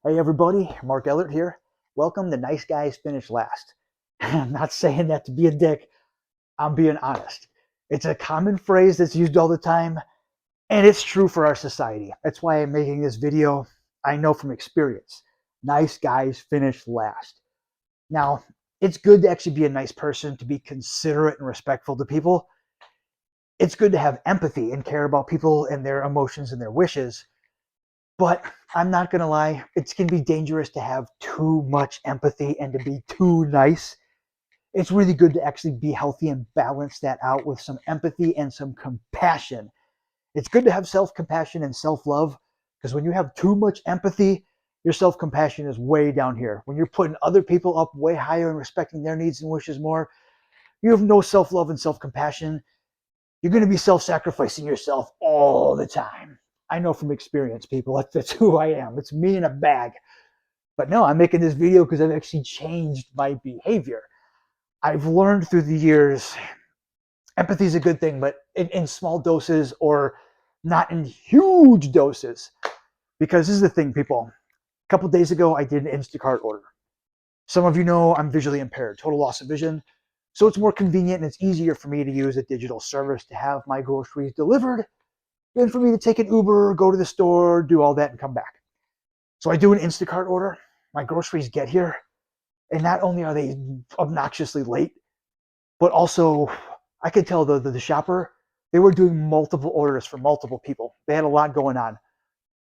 Hey everybody, Mark Ellert here. Welcome to Nice Guys Finish Last. I'm not saying that to be a dick, I'm being honest. It's a common phrase that's used all the time, and it's true for our society. That's why I'm making this video. I know from experience. Nice guys finish last. Now, it's good to actually be a nice person, to be considerate and respectful to people. It's good to have empathy and care about people and their emotions and their wishes. But I'm not going to lie, it can be dangerous to have too much empathy and to be too nice. It's really good to actually be healthy and balance that out with some empathy and some compassion. It's good to have self-compassion and self-love, because when you have too much empathy, your self-compassion is way down here. When you're putting other people up way higher and respecting their needs and wishes more, you have no self-love and self-compassion. You're going to be self-sacrificing yourself all the time. I know from experience, people. That's who I am. It's me in a bag. But no, I'm making this video because I've actually changed my behavior. I've learned through the years, empathy is a good thing, but in small doses or not in huge doses. Because this is the thing, people. A couple days ago, I did an Instacart order. Some of you know I'm visually impaired, total loss of vision. So it's more convenient and it's easier for me to use a digital service to have my groceries delivered than for me to take an Uber, go to the store, do all that, and come back. So I do an Instacart order. My groceries get here, and not only are they obnoxiously late, but also I could tell the shopper, they were doing multiple orders for multiple people. They had a lot going on.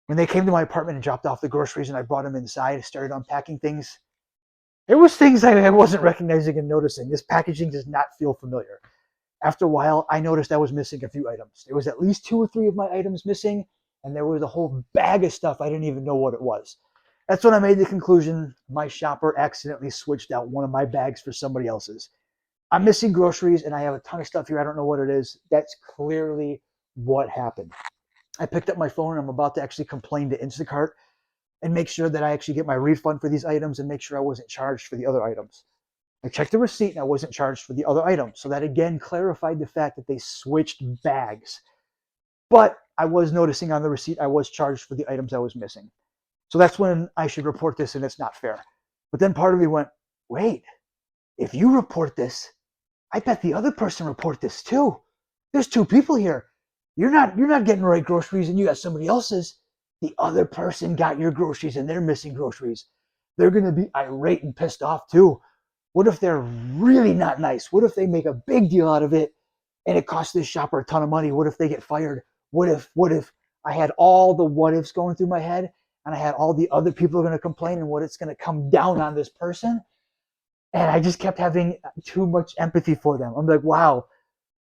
When they came to my apartment and dropped off the groceries and I brought them inside and started unpacking things, there was things I wasn't recognizing and noticing. This packaging does not feel familiar. After a while, I noticed I was missing a few items. There was at least 2 or 3 of my items missing, and there was a whole bag of stuff I didn't even know what it was. That's when I made the conclusion my shopper accidentally switched out one of my bags for somebody else's. I'm missing groceries, and I have a ton of stuff here. I don't know what it is. That's clearly what happened. I picked up my phone, and I'm about to actually complain to Instacart and make sure that I actually get my refund for these items and make sure I wasn't charged for the other items. I checked the receipt and I wasn't charged for the other item. So that again clarified the fact that they switched bags. But I was noticing on the receipt I was charged for the items I was missing. So that's when I should report this and it's not fair. But then part of me went, wait, if you report this, I bet the other person report this too. There's 2 people here. You're not getting the right groceries and you got somebody else's. The other person got your groceries and they're missing groceries. They're going to be irate and pissed off too. What if they're really not nice? What if they make a big deal out of it and it costs this shopper a ton of money? What if they get fired? What if I had all the what ifs going through my head and I had all the other people are going to complain and what it's going to come down on this person? And I just kept having too much empathy for them. I'm like, wow,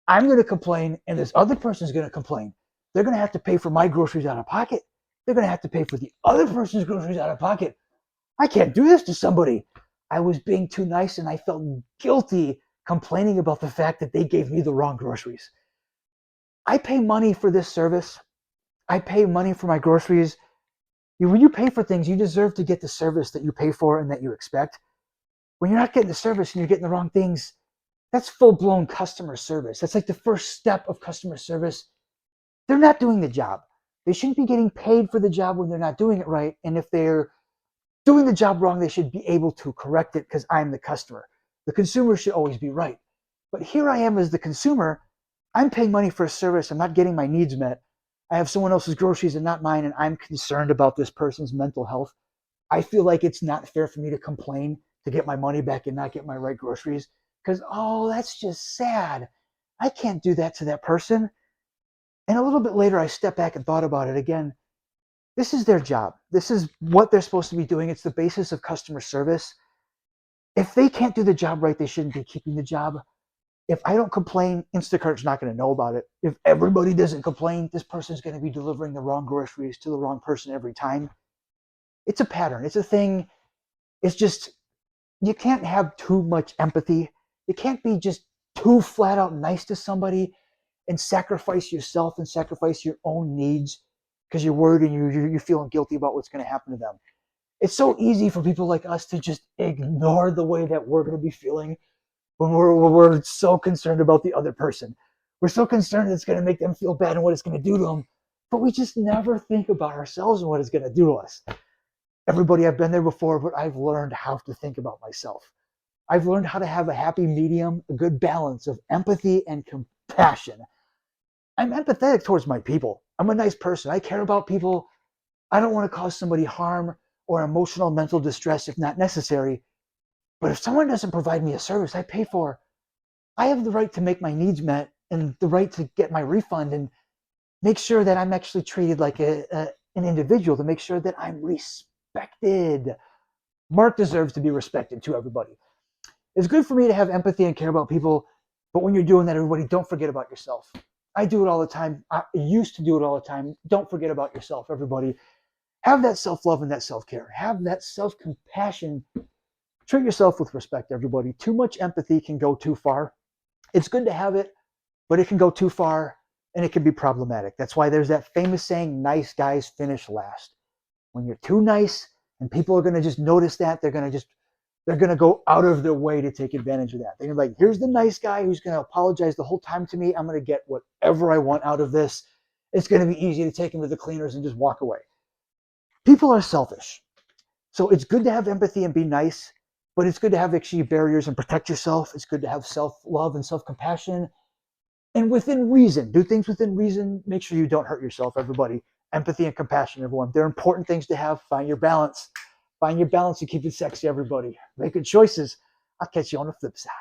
I'm going to complain and this other person's going to complain. They're going to have to pay for my groceries out of pocket. They're going to have to pay for the other person's groceries out of pocket. I can't do this to somebody. I was being too nice and I felt guilty complaining about the fact that they gave me the wrong groceries. I pay money for this service. I pay money for my groceries. When you pay for things, you deserve to get the service that you pay for and that you expect. When you're not getting the service and you're getting the wrong things, that's full-blown customer service. That's like the first step of customer service. They're not doing the job. They shouldn't be getting paid for the job when they're not doing it right. And if they're doing the job wrong, they should be able to correct it because I'm the customer. The consumer should always be right. But here I am as the consumer. I'm paying money for a service. I'm not getting my needs met. I have someone else's groceries and not mine, and I'm concerned about this person's mental health. I feel like it's not fair for me to complain to get my money back and not get my right groceries because, oh, that's just sad. I can't do that to that person. And a little bit later, I stepped back and thought about it again. This is their job. This is what they're supposed to be doing. It's the basis of customer service. If they can't do the job right, they shouldn't be keeping the job. If I don't complain, Instacart's not going to know about it. If everybody doesn't complain, this person's going to be delivering the wrong groceries to the wrong person every time. It's a pattern. It's a thing. It's just, you can't have too much empathy. You can't be just too flat out nice to somebody and sacrifice yourself and sacrifice your own needs because you're worried and you're feeling guilty about what's going to happen to them. It's so easy for people like us to just ignore the way that we're going to be feeling when we're so concerned about the other person. We're so concerned it's going to make them feel bad and what it's going to do to them, but we just never think about ourselves and what it's going to do to us. Everybody, I've been there before, but I've learned how to think about myself. I've learned how to have a happy medium, a good balance of empathy and compassion. I'm empathetic towards my people. I'm a nice person. I care about people. I don't want to cause somebody harm or emotional mental distress if not necessary. But if someone doesn't provide me a service I pay for, I have the right to make my needs met and the right to get my refund and make sure that I'm actually treated like an individual, to make sure that I'm respected. Mark deserves to be respected too, everybody. It's good for me to have empathy and care about people, but when you're doing that, everybody, don't forget about yourself. I do it all the time. I used to do it all the time. Don't forget about yourself, everybody. Have that self-love and that self-care. Have that self-compassion. Treat yourself with respect, everybody. Too much empathy can go too far. It's good to have it, but it can go too far and it can be problematic. That's why there's that famous saying, nice guys finish last. When you're too nice and people are going to just notice that, they're going to go out of their way to take advantage of that. They're like, here's the nice guy who's going to apologize the whole time to me. I'm going to get whatever I want out of this. It's going to be easy to take him to the cleaners and just walk away. People are selfish. So it's good to have empathy and be nice, but it's good to have actually barriers and protect yourself. It's good to have self-love and self-compassion. And within reason, do things within reason. Make sure you don't hurt yourself, everybody. Empathy and compassion, everyone. They're important things to have. Find your balance. Find your balance and keep it sexy, everybody. Make good choices. I'll catch you on the flip side.